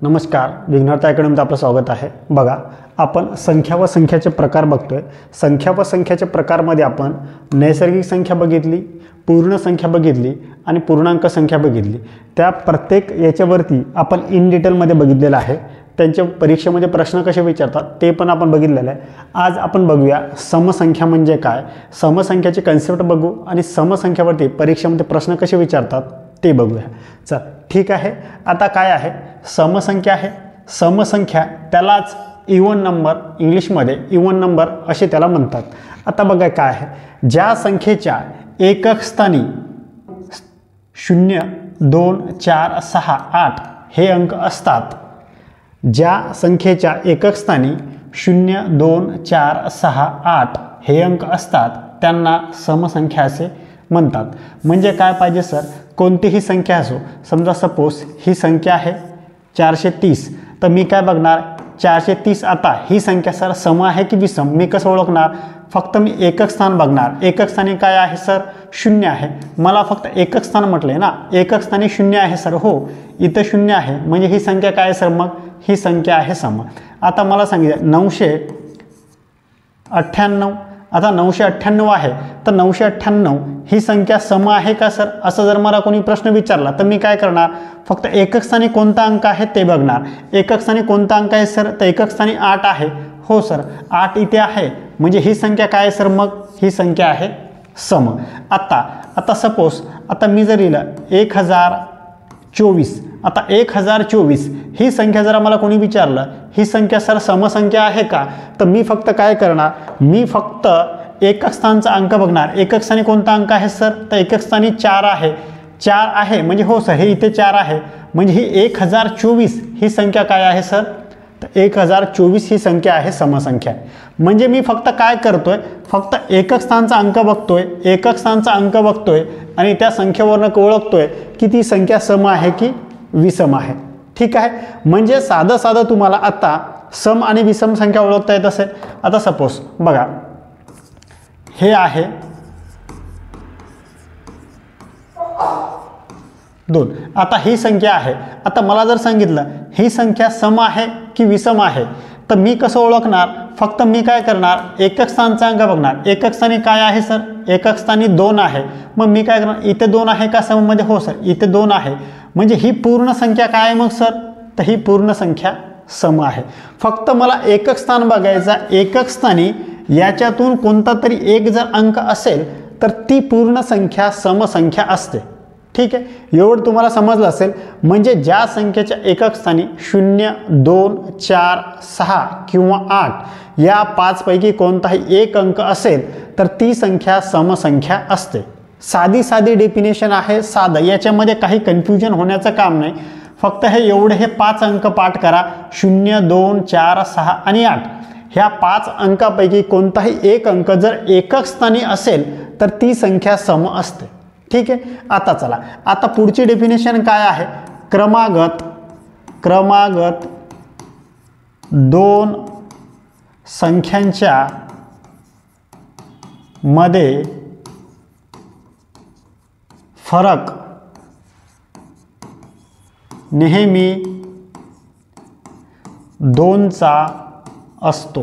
नमस्कार, विघ्नहर्ता अकॅडमीत आपलं स्वागत आहे। बघा, आपण संख्या व संख्याचे प्रकार बघतोय। संख्या व संख्याचे प्रकारमध्ये आपण नैसर्गिक संख्या बघितली, पूर्ण संख्या बघितली आणि पूर्णांक संख्या बघितली। त्या प्रत्येक याच्यावरती आपण इन डिटेलमध्ये बघितलेलं आहे। त्यांच्या परीक्षेमध्ये प्रश्न कसे विचारतात ते पण आपण बघितलेलं आहे। आज आपण बघूया समसंख्या म्हणजे काय, समसंख्याची कन्सेप्ट बघू आणि समसंख्यावरती परीक्षेमध्ये प्रश्न कसे विचारतात ते बघूया। चल ठीक आहे। आता काय आहे समसंख्या आहे। समसंख्या त्यालाच इवन नंबर, इंग्लिशमध्ये इवन नंबर असे त्याला म्हणतात। आता बघा काय आहे, ज्या संख्येच्या एकक स्थानी 0, 2, 4, 6, 8 हे अंक असतात, ज्या संख्येच्या एकक स्थानी 0, 2, 4, 6, 8 हे अंक असतात त्यांना समसंख्या असे म्हणतात। म्हणजे काय पाहिजे सर, कोणतीही संख्या असो, समजा सपोज ही संख्या आहे 430, तर मी काय बघणार 430 आता ही संख्या सर सम आहे की विषम, मी कसं ओळखणार, फक्त मी एकक स्थान बघणार। एकक स्थानी काय आहे सर, 0 आहे। मला फक्त एकक स्थान म्हटलंय ना, एकक स्थानी 0 आहे सर, हो इथं 0 आहे म्हणजे ही संख्या काय आहे सर, मग ही संख्या आहे सम। आता मला सांगितलं 998, आता 998 आहे तर 998 ही संख्या सम आहे का सर, असं जर मला कोणी प्रश्न विचारला तर मी काय करणार, फक्त एकक स्थानी कोणता अंक आहे ते बघणार। एकक स्थानी कोणता अंक आहे सर, तर एकक स्थानी 8 आहे, हो सर 8 इथे आहे म्हणजे ही संख्या काय आहे सर, मग ही संख्या आहे सम। आता सपोज आता मी जर लिहिलं 1024, आता 1024 ही संख्या जर मला कोणी विचारलं ही संख्या सर समसंख्या आहे का, तर मी फक्त काय करणार, मी फक्त एकक स्थानचा अंक बघणार। एकक स्थानी कोणता अंक आहे सर, तर एकक स्थानी 4 आहे, 4 आहे म्हणजे हो सर हे इथे 4 आहे म्हणजे ही 1024 ही संख्या काय आहे सर, तर 1024 ही संख्या आहे समसंख्या। म्हणजे मी फक्त काय करतोय, फक्त एकक स्थानचा अंक बघतोय, एकक स्थानचा अंक बघतोय आणि त्या संख्येवरून ओळखतोय की ती संख्या सम आहे की विषम आहे। ठीक आहे, म्हणजे साधं तुम्हाला आता सम आणि विषम संख्या ओळखता येत असेल। आता सपोज बघा हे आहे 2, आता ही संख्या आहे। आता मला जर सांगितलं ही संख्या सम आहे की विषम आहे, तर मी कसं ओळखणार, फक्त मी काय करणार एकक स्थानचा अंक बघणार। एकक स्थानी काय आहे सर, एकक स्थानी 2 आहे, मग मी काय करणार इथे 2 आहे का सम मध्ये, हो सर इथे 2 आहे म्हणजे ही पूर्ण संख्या काय आहे मग सर, तर ही पूर्ण संख्या सम आहे। फक्त मला एकक स्थान बघायचा, एकक स्थानी याच्यातून कोणता तरी एक जर अंक असेल तर ती पूर्ण संख्या समसंख्या असते। ठीक आहे, एवढं तुम्हाला समजलं असेल। म्हणजे ज्या संख्येच्या एकक स्थानी 0, 2, 4, 6 किंवा 8 या 5 पैकी कोणताही एक अंक असेल तर ती संख्या समसंख्या असते। साधी डेफिनेशन आहे, साधं, याच्यामध्ये काही कन्फ्युजन होण्याचं काम नाही। फक्त हे एवढे हे 5 अंक पाठ करा, 0, 2, 4, 6 आणि 8 ह्या 5 अंकापैकी कोणताही एक अंक जर एकक स्थानी असेल तर ती संख्या सम असते। ठीक आहे, आता चला, आता पुढची डेफिनेशन काय आहे, क्रमागत 2 संख्यांच्या मध्ये फरक नेहमी 2चा असतो।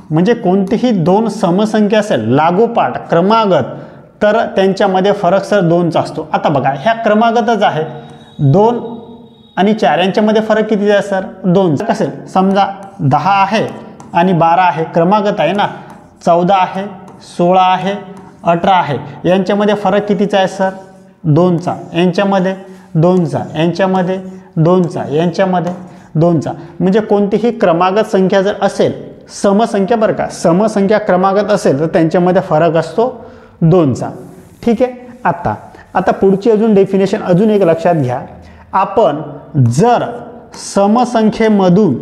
म्हणजे कोणतीही 2 समसंख्या असेल लागोपाठ क्रमागत तर त्यांच्यामध्ये फरक सर 2चा असतो। आता बघा ह्या क्रमागतच आहे, 2 आणि 4 यांच्यामध्ये फरक किती आहे सर, 2 असेल। समजा 10 आहे आणि 12 आहे, क्रमागत आहे ना, 14 आहे, 16 आहे, 18 आहे, यांच्यामध्ये फरक कितीचा आहे सर, 2चा, यांच्यामध्ये 2चा, यांच्यामध्ये 2चा, यांच्यामध्ये 2चा। म्हणजे कोणतीही क्रमागत संख्या जर असेल, समसंख्या बरं का, समसंख्या क्रमागत असेल तर त्यांच्यामध्ये फरक असतो 2चा। ठीक आहे, आता पुढची अजून डेफिनेशन अजून एक लक्षात घ्या, आपण जर समसंख्येमधून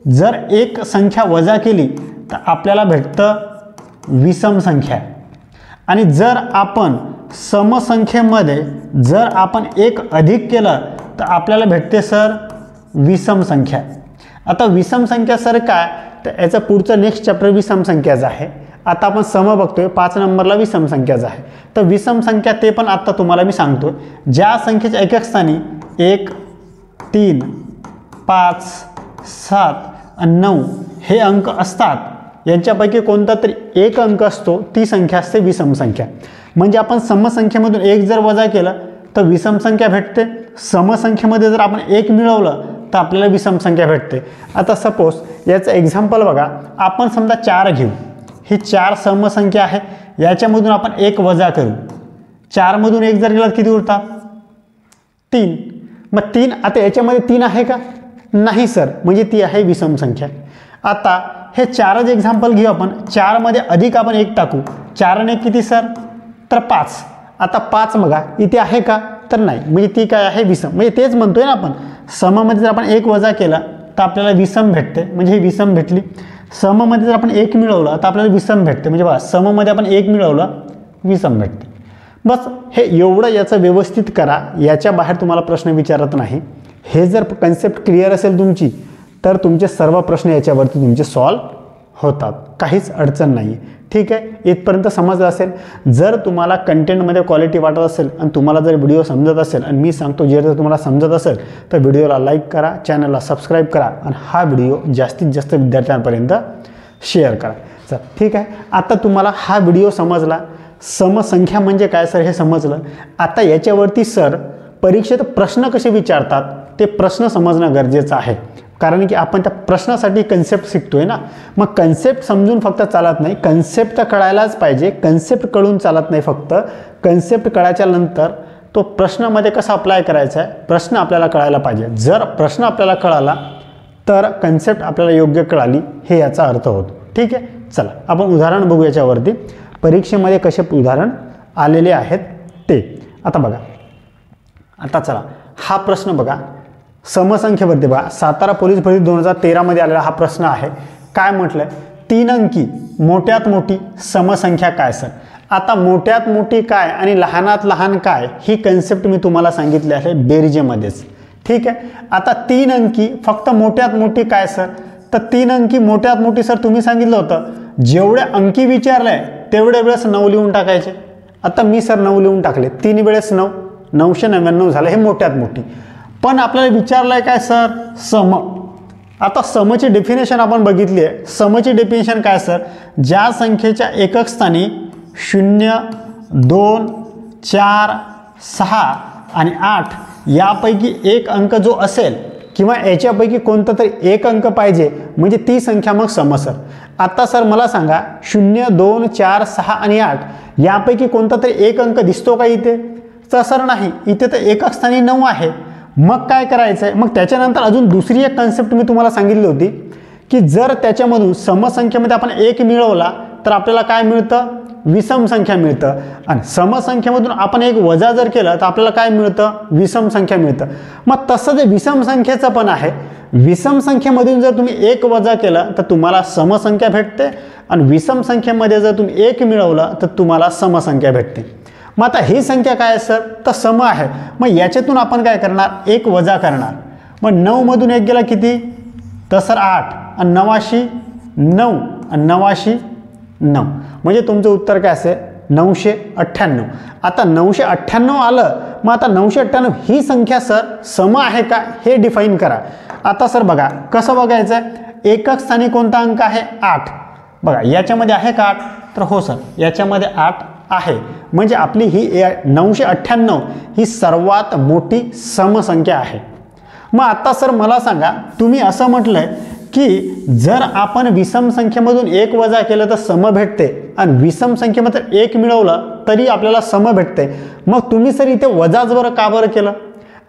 जर एक संख्या वजा केली तर आपल्याला भेटतं विषम संख्या, आणि जर आपण समसंख्येमध्ये जर आपण एक अधिक केलं तर आपल्याला भेटते सर विषम संख्या। आता विषम संख्या सर काय, तर याचं पुढचं नेक्स्ट चॅप्टर विषम संख्याचं आहे। आता आपण सम बघतोय, 5 नंबरला विषम संख्याचं आहे। तर विषम संख्या ते पण आता तुम्हाला मी सांगतोय, ज्या संख्येच्या एकक स्थानी 1, 3, 5, 7 आणि 9 हे अंक असतात, यांच्यापैकी कोणता तरी एक अंक असतो, ती संख्या असते विषम संख्या. म्हणजे आपण समसंख्येमधून एक जर वजा केलं तर विषम संख्या भेटते. समसंख्येमध्ये जर आपण एक मिळवलं तर आपल्याला विषम संख्या भेटते. आता सपोज याचं एक्झाम्पल बघा, आपण समजा 4 घेऊ. ही 4 समसंख्या आहे, याच्यामधून आपण एक वजा करू. 4 मधून एक जर गेला किती उरतात? 3. मग 3, आता याच्यामध्ये 3 आहे का? नाही सर, म्हणजे ती आहे विषम संख्या. आता हे 4च एक्झाम्पल घेऊ आपण. 4 मध्ये अधिक आपण 1 टाकू. 4 ने किती सर? तर 5. आता 5 बघा इथे आहे का? तर नाही, म्हणजे ती काय आहे? विषम. म्हणजे तेच म्हणतोय ना आपण, सममध्ये जर आपण 1 वजा केला तर आपल्याला विषम भेटते, म्हणजे ही विषम भेटली. सममध्ये जर आपण 1 मिळवलं तर आपल्याला विषम भेटते, म्हणजे बघा सममध्ये आपण 1 मिळवलं विषम भेटते. बस हे एवढं याचं व्यवस्थित करा, याच्या बाहेर तुम्हाला प्रश्न विचारत नाही. हे जर कन्सेप्ट क्लिअर असेल तुमची तर तुमचे सर्व प्रश्न याच्यावरती तुमचे सॉल्व होतात, काहीच अडचण नाही. ठीक आहे, इथपर्यंत समजलं असेल. जर तुम्हाला कंटेंटमध्ये क्वालिटी वाटत असेल आणि तुम्हाला जर व्हिडिओ समजत असेल आणि मी सांगतो जर तुम्हाला समजत असेल तर व्हिडिओला लाईक करा, चॅनलला सबस्क्राईब करा आणि हा व्हिडिओ जास्तीत जास्त विद्यार्थ्यांपर्यंत शेअर करा. चल ठीक आहे, आता तुम्हाला हा व्हिडिओ समजला. समसंख्या म्हणजे काय सर हे समजलं. आता याच्यावरती सर परीक्षेत प्रश्न कसे विचारतात ते प्रश्न समजणं गरजेचं आहे, कारण की आपण त्या प्रश्नासाठी कन्सेप्ट शिकतोय ना. मग कन्सेप्ट समजून फक्त चालत नाही, कन्सेप्ट तर कळायलाच पाहिजे. कन्सेप्ट कळून चालत नाही, फक्त कन्सेप्ट कळायच्या नंतर तो प्रश्नामध्ये कसा अप्लाय करायचा आहे प्रश्न आपल्याला कळायला पाहिजे. जर प्रश्न आपल्याला कळाला तर कन्सेप्ट आपल्याला योग्य कळाली हे याचा अर्थ होतो. ठीक आहे, चला आपण उदाहरण बघू याच्यावरती. परीक्षेमध्ये कसे उदाहरण आलेले आहेत ते आता बघा. आता चला हा प्रश्न बघा, समसंख्येवरती बघा. सातारा पोलीस भरती 2013 मध्ये आलेला हा प्रश्न आहे. काय म्हटलंय? 3 अंकी मोठ्यात मोठी समसंख्या काय सर? आता मोठ्यात मोठी काय आणि लहानात लहान काय ही कन्सेप्ट मी तुम्हाला सांगितली आहे बेरजेमध्येच. ठीक आहे, आता 3 अंकी फक्त मोठ्यात मोठी काय सर? तर 3 अंकी मोठ्यात मोठी सर तुम्ही सांगितलं होतं जेवढे अंकी विचारलंय तेवढे वेळेस 9 लिहून टाकायचे. आता मी सर 9 लिहून टाकले. 3 वेळेस 9, 999 झालं, हे मोठ्यात मोठी. पण आपल्याला विचारलंय काय सर? सम. आता समची डेफिनेशन आपण बघितली आहे. समची डेफिनेशन काय सर? ज्या संख्येच्या एकक स्थानी 0, 2, 4, 6 आणि 8 यापैकी एक अंक जो असेल किंवा याच्यापैकी कोणता तरी एक अंक पाहिजे म्हणजे ती संख्या मग सम सर. आता सर मला सांगा 0, 2, 4, 6 आणि 8 यापैकी कोणता तरी एक अंक दिसतो का इथे? तर सर नाही, इथे तर एकक स्थानी 9 आहे. मग काय करायचं आहे? मग त्याच्यानंतर अजून दुसरी एक कन्सेप्ट मी तुम्हाला सांगितली होती की जर त्याच्यामधून समसंख्येमध्ये आपण 1 मिळवला तर आपल्याला काय मिळतं? विषम संख्या मिळतं. आणि समसंख्येमधून आपण 1 वजा जर केलं तर आपल्याला काय मिळतं? विषम संख्या मिळतं. मग तसं जे विषम संख्येचं पण आहे, विषम संख्येमधून जर तुम्ही 1 वजा केलं तर तुम्हाला समसंख्या भेटते आणि विषम संख्येमध्ये जर तुम्ही 1 मिळवलं तर तुम्हाला समसंख्या भेटते. मग आता ही संख्या काय आहे सर? तर सम आहे. मग याच्यातून आपण काय करणार? 1 वजा करणार. मग 9 मधून 1 गेला किती? तर सर 8 आणि 9 9 आणि 9 9, म्हणजे तुमचं उत्तर काय असेल? 998. आता 998 आलं. मग आता 998 ही संख्या सर सम आहे का हे डिफाईन करा. आता सर बघा कसं बघायचं आहे? एकक स्थानी कोणता अंक आहे? 8. बघा याच्यामध्ये आहे का 8? तर हो सर, याच्यामध्ये 8 आहे. म्हणजे आपली ही 998 ही सर्वात मोठी समसंख्या आहे. मग आता सर मला सांगा, तुम्ही असं म्हटलंय की जर आपण विषम संख्येमधून 1 वजा केलं तर सम भेटते आणि विषम संख्येमध्ये 1 मिळवलं तरी आपल्याला सम भेटते. मग तुम्ही सर इथे वजाच बरं का बरं केलं?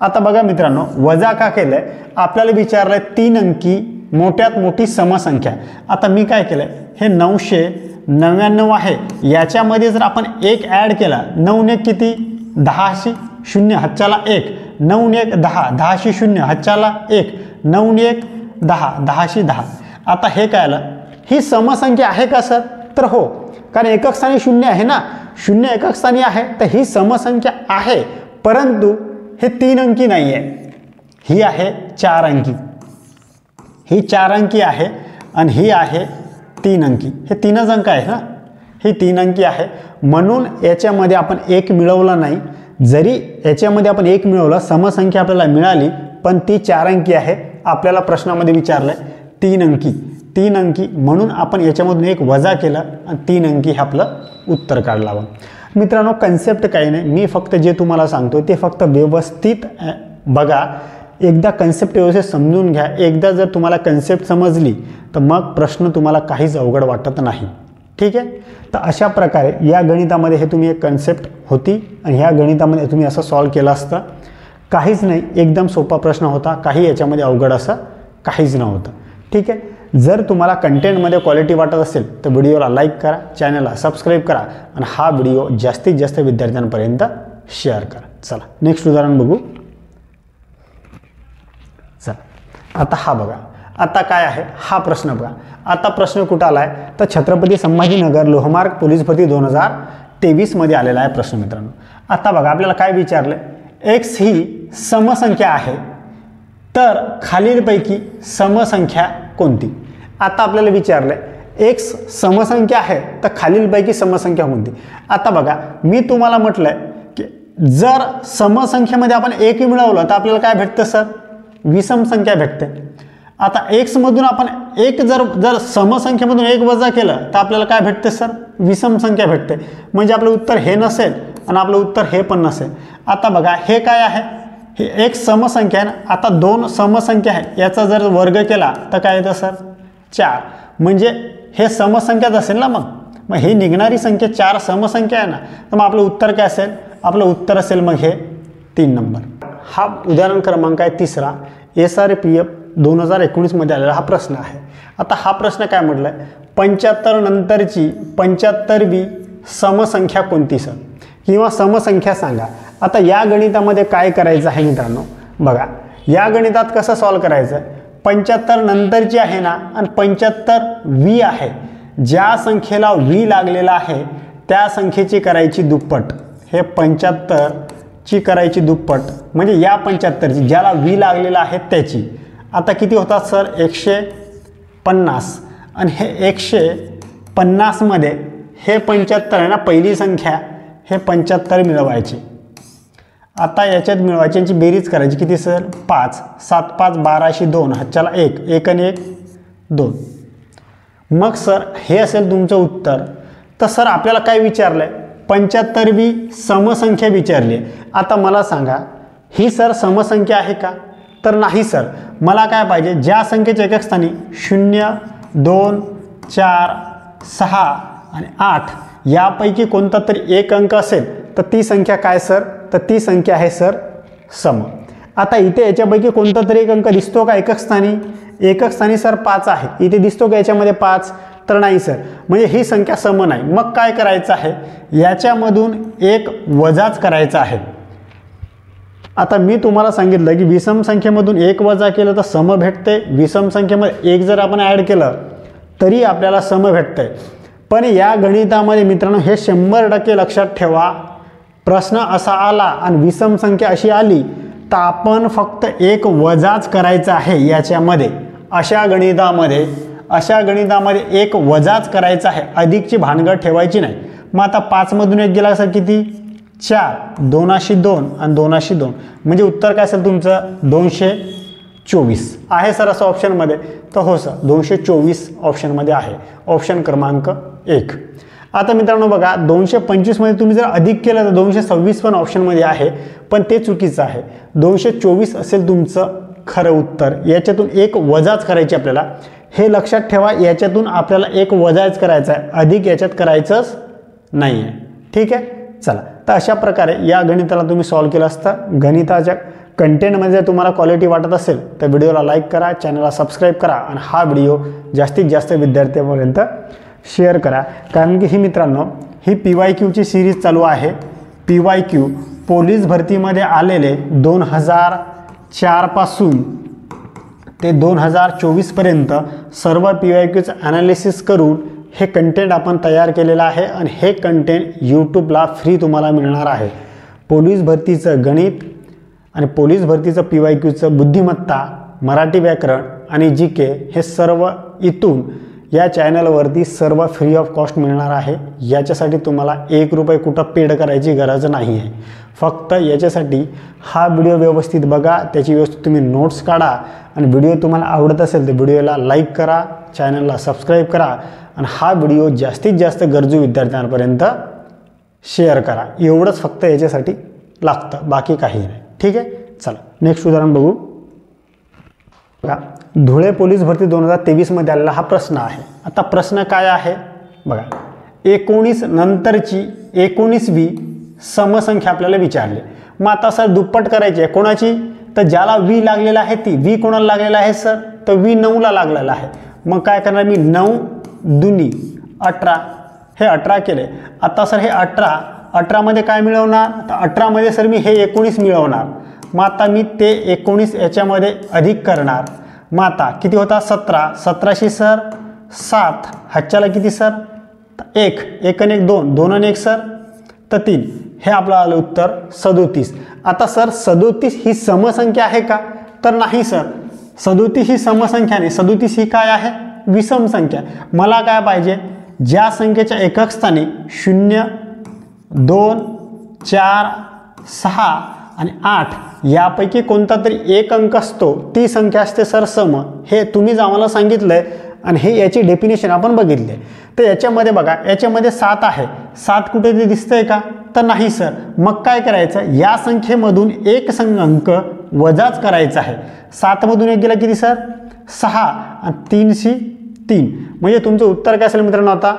आता बघा मित्रांनो, वजा का केलंय? आपल्याला विचारलंय 3 अंकी मोठ्यात मोठी समसंख्या. आता मी काय केलंय? हे 999 आहे, याच्यामध्ये जर आपण 1 ॲड केला, 9 ने किती? 10 0 हातच्याला 1, 9 1 10, 10 0 हातच्याला 1, 9 1 10, 10 10. आता हे काय आलं? ही समसंख्या आहे का सर? तर हो, कारण एकक स्थानी 0 आहे ना, 0 एकक स्थानी आहे तर ही समसंख्या आहे. परंतु हे 3 अंकी नाही आहे, ही आहे 4 अंकी. ही 4 अंकी आहे आणि ही आहे 3 अंकी. हे 3च अंक आहे ना, ही 3 अंकी आहे. म्हणून याच्यामध्ये आपण 1 मिळवला नाही. जरी याच्यामध्ये आपण 1 मिळवलं, समसंख्या आपल्याला मिळाली पण ती 4 अंकी आहे. आपल्याला प्रश्नामध्ये विचारलं आहे 3 अंकी. 3 अंकी म्हणून आपण याच्यामधून एक वजा केलं आणि 3 अंकी हे आपलं उत्तर काढलं हवं. मित्रांनो, कन्सेप्ट काही नाही, मी फक्त जे तुम्हाला सांगतो ते फक्त व्यवस्थित बघा. एकदा कन्सेप्ट व्यवस्थित समजून घ्या. एकदा जर तुम्हाला कन्सेप्ट समजली तर मग प्रश्न तुम्हाला काहीच अवघड वाटत नाही. ठीक आहे. तर अशा प्रकारे या गणितामध्ये हे तुम्ही एक कन्सेप्ट होती आणि ह्या गणितामध्ये तुम्ही असं सॉल्व केलं असतं. काहीच नाही, एकदम सोपा प्रश्न होता. काही याच्यामध्ये अवघड असं काहीच नव्हतं. ठीक आहे. जर तुम्हाला कंटेंटमध्ये क्वालिटी वाटत असेल तर व्हिडिओला लाईक करा, चॅनलला सबस्क्राईब करा आणि हा व्हिडिओ जास्तीत जास्त विद्यार्थ्यांपर्यंत शेअर करा. चला नेक्स्ट उदाहरण बघू. चला आता हा बघा. आता काय आहे हा प्रश्न बघा. आता प्रश्न कुठं आला आहे तर छत्रपती संभाजीनगर लोहमार्ग पोलीस भरती 2023 मध्ये आलेला आहे प्रश्न मित्रांनो. आता बघा आपल्याला काय विचारलं, एक्स ही समसंख्या आहे तर खालीलपैकी समसंख्या कोणती. आता आपल्याला विचारलं एक्स समसंख्या आहे तर खालीलपैकी समसंख्या कोणती. आता बघा मी तुम्हाला म्हटलंय की जर समसंख्येमध्ये आपण एक मिळवलं तर आपल्याला काय भेटतं सर, विषम संख्या भेटते. आता एक्स मधून आपण एक जर समसंख्येमधून एक वजा केलं तर आपल्याला काय भेटते सर, विषम संख्या भेटते. म्हणजे आपलं उत्तर हे नसेल आणि आपलं उत्तर हे पण नसेल. आता बघा हे काय आहे, हे एक समसंख्या आहे ना. आता 2 समसंख्या आहे, याचा जर वर्ग केला तर काय येतं सर, 4. म्हणजे हे समसंख्याच असेल ना. मग ही निघणारी संख्या 4 समसंख्या आहे ना. तर मग आपलं उत्तर काय असेल, आपलं उत्तर असेल मग हे 3 नंबर. हा उदाहरण क्रमांक आहे 3रा. SRPF 2019 मध्ये आलेला हा प्रश्न आहे. आता हा प्रश्न काय म्हटलाय, 75 नंतरची 75वी समसंख्या कोणती सर, किंवा समसंख्या सांगा. आता या गणितामध्ये काय करायचं आहे मित्रांनो, बघा या गणितात कसं सॉल्व करायचं. 75 नंतरची आहे ना आणि 75वी आहे. ज्या संख्येला वी लागलेला आहे त्या संख्येची करायची दुप्पट. हे 75ची करायची दुप्पट म्हणजे या 75ची ज्याला वी लागलेला आहे त्याची. आता किती होतात सर, 150. आणि हे 150 मध्ये हे 75 आहे ना पहिली संख्या, हे 75 मिळवायची. आता याच्यात मिळवायची यांची बेरीज करायची किती सर, 5. 7 5 12 2 हातच्याला 1, 1 आणि 1 2. मग सर हे असेल तुमचं उत्तर. तर सर आपल्याला काय विचारलं आहे, 75वी समसंख्या विचारली आहे. आता मला सांगा ही सर समसंख्या आहे का, तर नाही सर. मला काय पाहिजे, ज्या संख्येच्या एकक स्थानी 0 2 4 6 आणि 8 यापैकी कोणता तरी एक अंक असेल तर ती संख्या काय सर, तर ती संख्या आहे सर सम. आता इथे याच्यापैकी कोणता तरी एक अंक दिसतो का एकक स्थानी, एकक स्थानी सर 5 आहे. इथे दिसतो का याच्यामध्ये 5, तर नाही सर. म्हणजे ही संख्या सम नाही. मग काय करायचं आहे, याच्यामधून एक वजाच करायचा आहे. आता मी तुम्हाला सांगितलं की विषम संख्येमधून एक वजा केलं तर सम भेटते. विषम संख्येमध्ये एक जर आपण ॲड केलं तरी आपल्याला सम भेटतंय. पण या गणितामध्ये मित्रांनो हे 100% लक्षात ठेवा, प्रश्न असा आला आणि विषम संख्या अशी आली तर आपण फक्त एक वजाच करायचा आहे याच्यामध्ये. अशा गणितामध्ये एक वजाच करायचा आहे, अधिकची भानगड ठेवायची नाही. मग आता 5 मधून एक गेला सर किती, 4, 2 2 आणि 2 2 म्हणजे उत्तर काय असेल तुमचं 224 आहे सर असं ऑप्शनमध्ये. तर हो सर 224 ऑप्शनमध्ये आहे, ऑप्शन क्रमांक 1. आता मित्रांनो बघा 225 मध्ये तुम्ही जर अधिक केलं तर 226 पण ऑप्शनमध्ये आहे, पण ते चुकीचं आहे. 224 असेल तुमचं खरं उत्तर. याच्यातून एक वजाच करायची आपल्याला, हे लक्षात ठेवा. याच्यातून आपल्याला एक वजाच करायचा आहे, अधिक याच्यात करायचंच नाही आहे. ठीक आहे. चला तर अशा प्रकारे या गणिताला तुम्ही सॉल्व केलं असतं. गणिताच्या कंटेंटमध्ये जर तुम्हाला क्वालिटी वाटत असेल तर व्हिडिओला लाईक करा, चॅनलला सबस्क्राईब करा आणि हा व्हिडिओ जास्तीत जास्त विद्यार्थ्यांपर्यंत शेअर करा. कारण की ही मित्रांनो ही PYQची सिरीज चालू आहे. PYQ पोलीस भरतीमध्ये आलेले 2004 पासून ते 2024 पर्यंत सर्व PYQचं ॲनालिसिस करून हे कंटेंट आपण तयार केलेलं आहे आणि हे कंटेंट यूट्यूबला फ्री तुम्हाला मिळणार आहे. पोलीस भरतीचं गणित आणि पोलीस भरतीचं PYQचं बुद्धिमत्ता, मराठी व्याकरण आणि GK हे सर्व इथून या चॅनलवरती सर्व फ्री ऑफ कॉस्ट मिळणार आहे। याच्यासाठी तुम्हाला 1 रुपये कुठं पेड करायची गरज नाही आहे। फक्त याच्यासाठी हा व्हिडिओ व्यवस्थित बघा, त्याची व्यवस्थित तुम्ही नोट्स काढा आणि व्हिडिओ तुम्हाला आवडत असेल तर व्हिडिओला लाईक करा, चॅनलला सबस्क्राईब करा आणि हा व्हिडिओ जास्तीत जास्त गरजू विद्यार्थ्यांपर्यंत शेअर करा। एवढंच फक्त याच्यासाठी लागतं, बाकी काही नाही। ठीक आहे, चला नेक्स्ट उदाहरण बघू। बघा, धुळे पोलीस भरती 2023 मध्ये आलेला हा प्रश्न आहे। आता प्रश्न काय आहे बघा, 19 नंतरची 19वी समसंख्या आपल्याला विचारली। मग आता सर दुप्पट करायची आहे कोणाची, तर ज्याला वी लागलेला आहे ती वी कोणाला लागलेला आहे सर, तर वी 9ला लागलेला आहे। मग काय करणार मी, 9 दुनी 18, हे 18 केले। आता सर हे 18 मध्ये काय मिळवणार, तर 18 मध्ये सर मी हे 19 मिळवणार। मग आता मी ते 19 याच्यामध्ये अधिक करणार। मग आता किती होता 17, 17शी सर 7, हातच्याला किती सर 1, 1 आणि 1 2, 2 आणि 1 सर तर 3, हे आपलं आलं उत्तर 37। आता सर 37 ही समसंख्या आहे का, तर नाही सर, 37 ही समसंख्या नाही, 37 ही काय आहे विषम संख्या। मला काय पाहिजे, ज्या संख्येच्या एकक स्थानी 0, 2, 4, 6 आणि 8 यापैकी कोणता तरी एक अंक असतो ती संख्या असते सर सम। हे तुम्हीच आम्हाला सांगितलंय आणि हे याची डेफिनेशन आपण बघितले। तर याच्यामध्ये बघा, याच्यामध्ये 7 आहे, 7 कुठे ते दिसतंय का, तर नाही सर। मग काय करायचं, या संख्येमधून एक अंक वजाच करायचा आहे। 7 मधून 1 गेला किती सर 6 आणि 3शी 3, म्हणजे तुमचं उत्तर काय असेल मित्रांनो, आता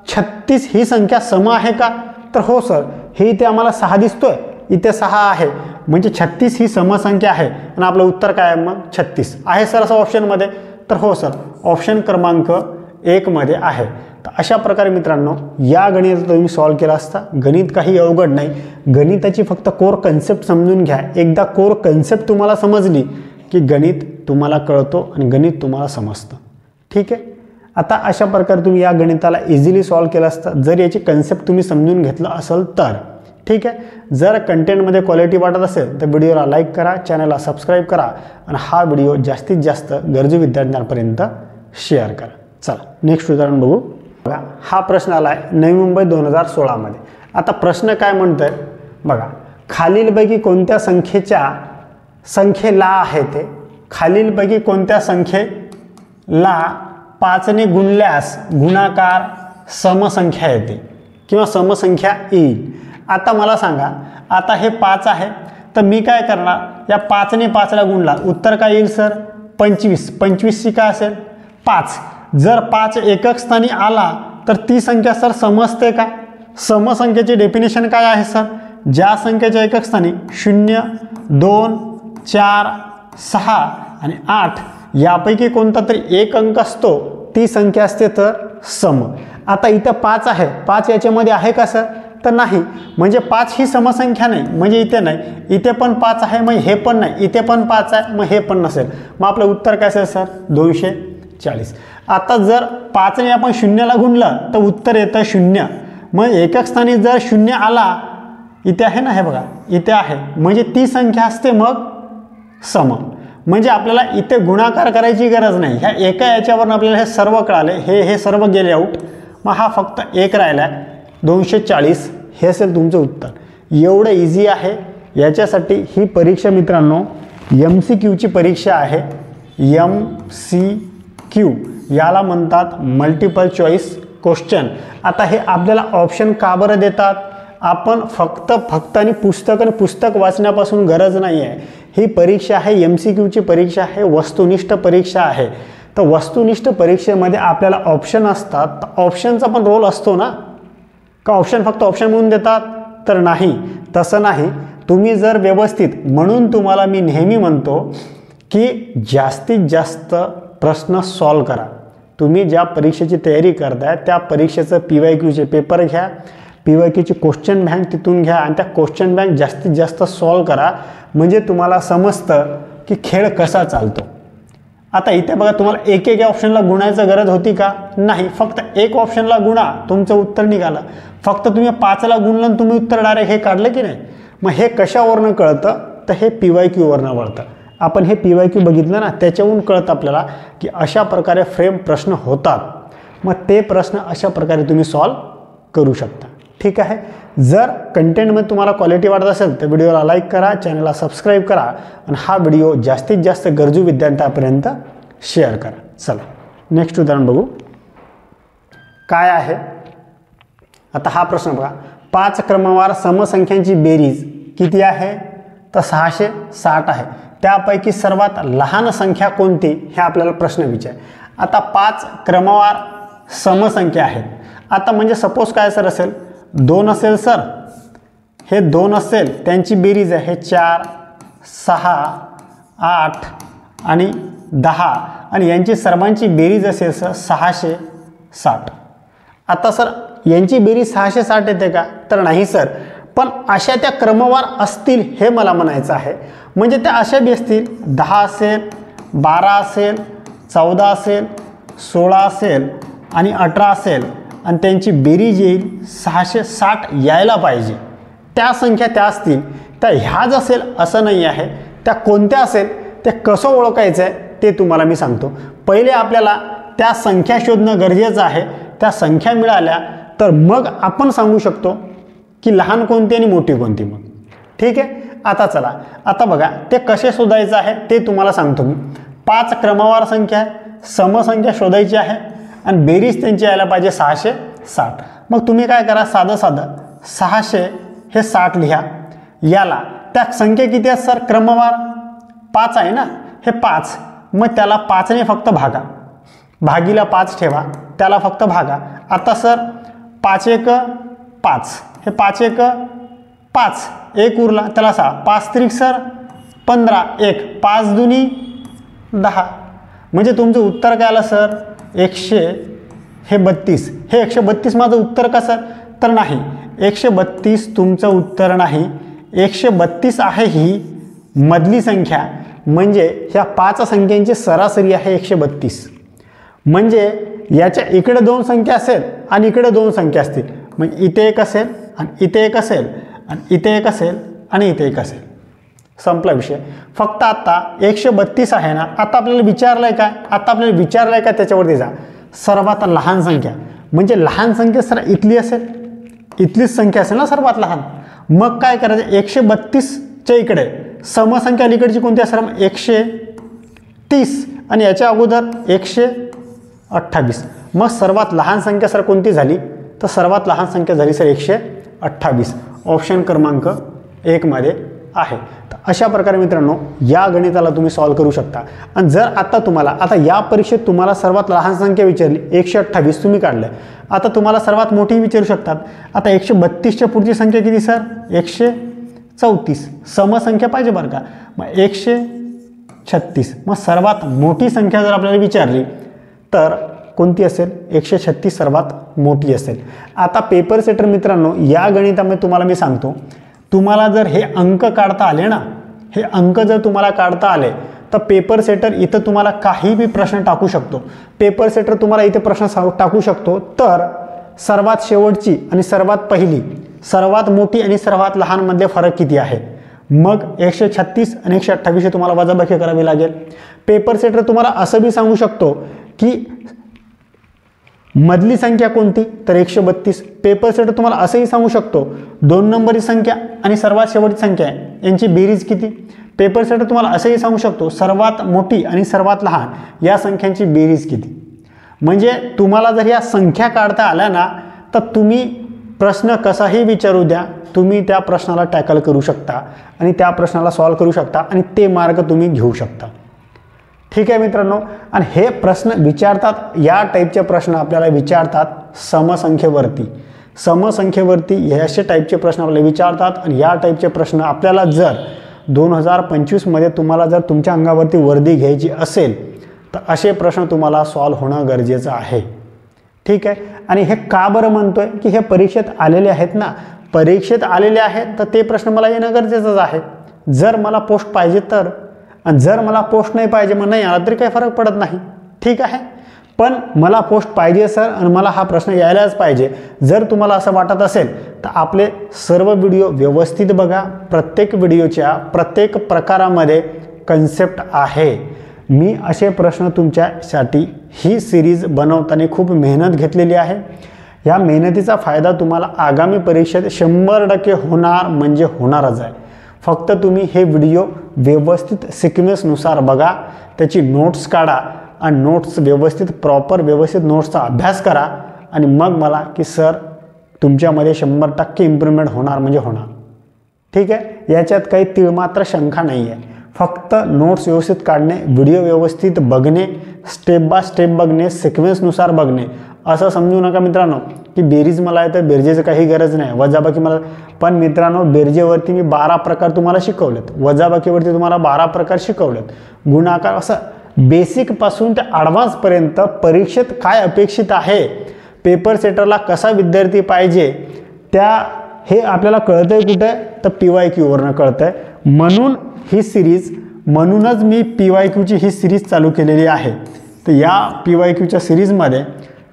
36 ही संख्या सम आहे का, तर हो सर। हे इथे आम्हाला 6 दिसतोय, इथे 6 आहे, म्हणजे 36 ही समसंख्या आहे आणि आपलं उत्तर काय आहे मग 36 आहे सर असं ऑप्शनमध्ये, तर हो सर ऑप्शन क्रमांक 1 मध्ये आहे। तर अशा प्रकारे मित्रांनो या गणिताचा तुम्ही सॉल्व केला असता। गणित काही अवघड नाही, गणिताची फक्त कोर कन्सेप्ट समजून घ्या। एकदा कोर कन्सेप्ट तुम्हाला समजली की गणित तुम्हाला कळतो आणि गणित तुम्हाला समजतं। ठीक आहे, आता अशा प्रकारे तुम्ही या गणिताला इझिली सॉल्व केलं असतं जर याची कन्सेप्ट तुम्ही समजून घेतलं असेल तर। ठीक आहे, जर कंटेंटमध्ये क्वालिटी वाटत असेल तर व्हिडिओला लाईक करा, चॅनलला सबस्क्राईब करा आणि हा व्हिडिओ जास्तीत जास्त गरजू विद्यार्थ्यांपर्यंत शेअर करा। चला नेक्स्ट उदाहरण बघू। बघा, हा प्रश्न आला आहे नवी मुंबई 2016 मध्ये। आता प्रश्न काय म्हणतोय बघा, खालीलपैकी कोणत्या संख्येला आहे ते, खालीलपैकी कोणत्या संख्येला 5 ने गुणल्यास गुणाकार समसंख्या येते किंवा समसंख्या येईल। आता मला सांगा, आता हे 5 आहे तर मी काय करणार, या 5 ने 5ला गुणला उत्तर काय येईल सर 25, 25ची काय असेल 5। जर 5 एकक स्थानी आला तर ती संख्या सर समजते का, समसंख्येचे डेफिनेशन काय आहे सर, ज्या संख्येच्या एकक स्थानी 0, 2, 4, 6 आणि 8 यापैकी कोणता तरी एक अंक असतो ती संख्या असते तर सम। आता इथं 5 आहे, 5 याच्यामध्ये आहे का सर, तर नाही, म्हणजे 5 ही समसंख्या नाही, म्हणजे इथे नाही, इथे पण 5 आहे मग हे पण नाही, इथे पण 5 आहे मग हे पण नसेल। मग आपलं उत्तर काय असेल सर 240। आता जर 5 ने आपण 0ला गुणलं तर उत्तर येतं 0। मग एकक स्थानी जर 0 आला, इथे आहे ना, हे बघा इथे आहे, म्हणजे ती संख्या असते मग सम। म्हणजे आपल्याला इथे गुणाकार करायची गरज नाही, ह्या एका याच्यावरून आपल्याला हे सर्व कळाले, हे सर्व गेले आउट। मग हा फक्त 1 राहिला आहे 240, हे असेल तुमचं उत्तर। एवढं इझी आहे। याच्यासाठी ही परीक्षा मित्रांनो MCQची परीक्षा आहे, MCQ याला म्हणतात मल्टिपल चॉईस क्वेश्चन। आता हे आपल्याला ऑप्शन का बरं देतात, आपण फक्त आणि पुस्तक वाचण्यापासून गरज नाही आहे। ही परीक्षा आहे MCQची परीक्षा आहे, वस्तुनिष्ठ परीक्षा आहे। तर वस्तुनिष्ठ परीक्षेमध्ये आपल्याला ऑप्शन असतात, तर ऑप्शनचा पण रोल असतो ना, का ऑप्शन फक्त ऑप्शन म्हणून देतात, तर नाही, तसं नाही। तुम्ही जर व्यवस्थित, म्हणून तुम्हाला मी नेहमी म्हणतो की जास्तीत जास्त प्रश्न सॉल्व करा। तुम्ही ज्या परीक्षेची तयारी करताय त्या परीक्षेचं PYQचे पेपर घ्या, PYQची क्वेश्चन बँक तिथून घ्या आणि त्या क्वेश्चन बँक जास्तीत जास्त सॉल्व करा, म्हणजे तुम्हाला समजतं की खेळ कसा चालतो। आता इथे बघा, तुम्हाला एक ऑप्शनला गुणायची गरज होती का, नाही, फक्त एक ऑप्शनला गुणा तुमचं उत्तर निघालं। फक्त तुम्ही 5ला गुणलं तुम्ही उत्तर डायरेक्ट हे काढलं की नाही। मग हे कशावरनं कळतं, तर हे PYQवरनं कळतं। आपण हे PYQ बघितलं ना, त्याच्यावरून कळतं आपल्याला की अशा प्रकारे फ्रेम प्रश्न होतात। मग ते प्रश्न अशा प्रकारे तुम्ही सॉल्व करू शकता. ठीक आहे. जर कंटेंटमध्ये तुम्हाला क्वालिटी वाटत असेल तर व्हिडिओला लाईक करा, चॅनलला सबस्क्राईब करा आणि हा व्हिडिओ जास्तीत जास्त गरजू विद्यार्थ्यांपर्यंत शेअर करा. चला नेक्स्ट उदाहरण बघू. काय आहे आता हा प्रश्न बघा. 5 क्रमवार समसंख्यांची बेरीज किती आहे? तर 660 आहे. त्यापैकी सर्वात लहान संख्या कोणती हे आपल्याला प्रश्न विचार. आता 5 क्रमवार समसंख्या आहेत. आता म्हणजे सपोज काय सर असेल, 2 असेल सर, हे 2 असेल, त्यांची बेरीज आहे 4, 6, 8 आणि 10 आणि यांची सर्वांची बेरीज असेल सर 660. आता सर यांची बेरीज 660 येते का? तर नाही सर, पण अशा त्या क्रमवार असतील हे मला म्हणायचं आहे. म्हणजे त्या अशा बी असतील, 10 असेल, 12 असेल, 14 असेल, 16 असेल आणि 18 असेल आणि त्यांची बेरीज येईल 660 यायला पाहिजे. त्या संख्या त्या असतील, त्या ह्याच असेल असं नाही आहे. त्या कोणत्या असेल ते कसं ओळखायचं आहे ते तुम्हाला मी सांगतो. पहिले आपल्याला त्या संख्या शोधणं गरजेचं आहे. त्या संख्या मिळाल्या तर मग आपण सांगू शकतो की लहान कोणती आणि मोठी कोणती. मग ठीक आहे. आता चला, आता बघा ते कसे शोधायचं आहे ते तुम्हाला सांगतो मी. 5 क्रमवार संख्या आहे, समसंख्या शोधायची आहे आणि बेरीज त्यांची यायला पाहिजे 660. मग तुम्ही काय करा, साधं 600 हे 60 लिहा. याला त्या संख्या किती आहेत सर? क्रमवार 5 आहे ना, हे 5. मग त्याला 5ने फक्त भागा, भागीला 5 ठेवा, त्याला फक्त भागा. आता सर 5 1 5, हे 5 1 5, 1 उरला त्याला 6, 5 त्रिक सर 15, 1 5 दुनी 10. म्हणजे तुमचं उत्तर काय आलं सर? 132. हे 132 माझं उत्तर का सर? तर नाही, 132 तुमचं उत्तर नाही. 132 आहे ही मधली संख्या, म्हणजे ह्या 5 संख्यांची सरासरी आहे 132. म्हणजे याच्या इकडे 2 संख्या असेल आणि इकडे 2 संख्या असतील. म्हणजे इथे एक असेल आणि इथे एक असेल आणि इथे एक असेल आणि इथे एक असेल. संपला विषय. फक्त आता 132 आहे ना, आता आपल्याला विचारलंय काय? आता आपल्याला विचारलंय का त्याच्यावरती जा. सर्वात लहान संख्या म्हणजे लहान संख्या सर इथली असेल, इथलीच संख्या असेल ना सर्वात लहान. मग काय करायचं? 132च्या इकडे समसंख्या अलीकडची कोणती असेल? 130 आणि याच्या अगोदर 128. मग सर्वात लहान संख्या सर कोणती झाली? तर सर्वात लहान संख्या झाली सर 128. ऑप्शन क्रमांक 1 मध्ये आहे. तर अशा प्रकारे मित्रांनो या गणिताला तुम्ही सॉल्व करू शकता. आणि जर आता तुम्हाला आता या परीक्षेत तुम्हाला सर्वात लहान संख्या विचारली 128 तुम्ही काढलं, आता तुम्हाला सर्वात मोठी विचारू शकतात. आता 132च्या पुढची संख्या किती सर? 134. समसंख्या पाहिजे बरं का. मग 136. मग सर्वात मोठी संख्या जर आपल्याला विचारली तर कोणती असेल? 136 सर्वात मोठी असेल. आता पेपर सेटर मित्रांनो या गणितामध्ये तुम्हाला मी सांगतो, तुम्हाला जर हे अंक काढता आले ना, हे अंक जर तुम्हाला काढता आले तर पेपर सेटर इथं तुम्हाला काही बी प्रश्न टाकू शकतो. पेपर सेटर तुम्हाला इथे प्रश्न टाकू शकतो. तर सर्वात शेवटची आणि सर्वात पहिली, सर्वात मोठी आणि सर्वात लहान मध्ये फरक किती आहे? मग 136 आणि 128 तुम्हाला वजाबाकी करावी लागेल. पेपर सेटर तुम्हाला असं बी सांगू शकतो की मधली संख्या कोणती? तर 132. पेपर सेटर तुम्हाला असंही सांगू शकतो 2 नंबरची संख्या आणि सर्वात शेवटची संख्या आहे यांची बेरीज किती? पेपर सेटर तुम्हाला असंही सांगू शकतो सर्वात मोठी आणि सर्वात लहान या संख्यांची बेरीज किती. म्हणजे तुम्हाला जर या संख्या काढता आल्या ना तर तुम्ही प्रश्न कसाही विचारू द्या, तुम्ही त्या प्रश्नाला टॅकल करू शकता आणि त्या प्रश्नाला सॉल्व करू शकता आणि ते मार्ग तुम्ही घेऊ शकता. ठीक आहे मित्रांनो. आणि हे प्रश्न विचारतात, या टाईपचे प्रश्न आपल्याला विचारतात समसंख्येवरती. समसंख्येवरती हे असे टाईपचे प्रश्न आपल्याला विचारतात आणि या टाईपचे प्रश्न आपल्याला जर 2025मध्ये तुम्हाला जर तुमच्या अंगावरती वर्दी घ्यायची असेल तर असे प्रश्न तुम्हाला सॉल्व होणं गरजेचं आहे. ठीक आहे. आणि हे का बरं म्हणतोय की हे परीक्षेत आलेले आहेत ना, परीक्षेत आलेले आहेत तर ते प्रश्न मला येणं गरजेचंच आहे. जर मला पोस्ट पाहिजे तर, आणि जर मला पोस्ट नाही पाहिजे मग नाही आला तरी काही फरक पडत नाही. ठीक आहे. पण मला पोस्ट पाहिजे सर आणि मला हा प्रश्न यायलाच पाहिजे जर तुम्हाला असं वाटत असेल तर आपले सर्व व्हिडिओ व्यवस्थित बघा. प्रत्येक व्हिडिओच्या प्रत्येक प्रकारामध्ये कन्सेप्ट आहे. मी असे प्रश्न तुमच्यासाठी ही सिरीज बनवताना खूप मेहनत घेतलेली आहे. या मेहनतीचा फायदा तुम्हाला आगामी परीक्षेत 100% होणार म्हणजे होणारच आहे. फक्त तुम्ही हे व्हिडिओ व्यवस्थित सिक्वेन्सनुसार बघा, त्याची नोट्स काढा आणि नोट्स व्यवस्थित नोट्सचा अभ्यास करा आणि मग मला की सर तुमच्यामध्ये 100% इम्प्रूव्हमेंट होणार म्हणजे होणार. ठीक आहे, याच्यात काही तिळमात्र शंका नाही आहे. फक्त नोट्स व्यवस्थित काढणे, व्हिडिओ व्यवस्थित बघणे, स्टेप बाय स्टेप बघणे, सिक्वेन्सनुसार बघणे. असं समजू नका मित्रांनो की बेरीज मला येतं, बेरजेचं काही गरज नाही, वजाबाकी मला. पण मित्रांनो बेरजेवरती मी 12 प्रकार तुम्हाला शिकवलेत, वजाबाकीवरती तुम्हाला 12 प्रकार शिकवलेत, गुणाकार, असं बेसिकपासून ते ॲडव्हान्सपर्यंत परीक्षेत काय अपेक्षित आहे, पेपर सेटरला कसा विद्यार्थी पाहिजे, हे आपल्याला कळतं आहे कुठे तर PYQवरनं कळतं आहे. म्हणून ही सिरीज, म्हणूनच मी PYQची ही सिरीज चालू केलेली आहे. तर या PYQच्या सिरीजमध्ये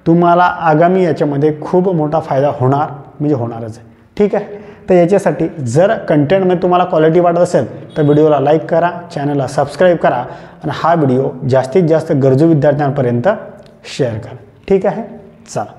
तुम्हाला आगामी याच्यामध्ये खूप मोठा फायदा होणार म्हणजे होणारच आहे. ठीक आहे, तर याच्यासाठी जर कंटेंटमध्ये तुम्हाला क्वालिटी वाटत असेल तर व्हिडिओला लाईक करा, चॅनलला सबस्क्राईब करा आणि हा व्हिडिओ जास्तीत जास्त गरजू विद्यार्थ्यांपर्यंत शेअर करा. ठीक आहे, चला.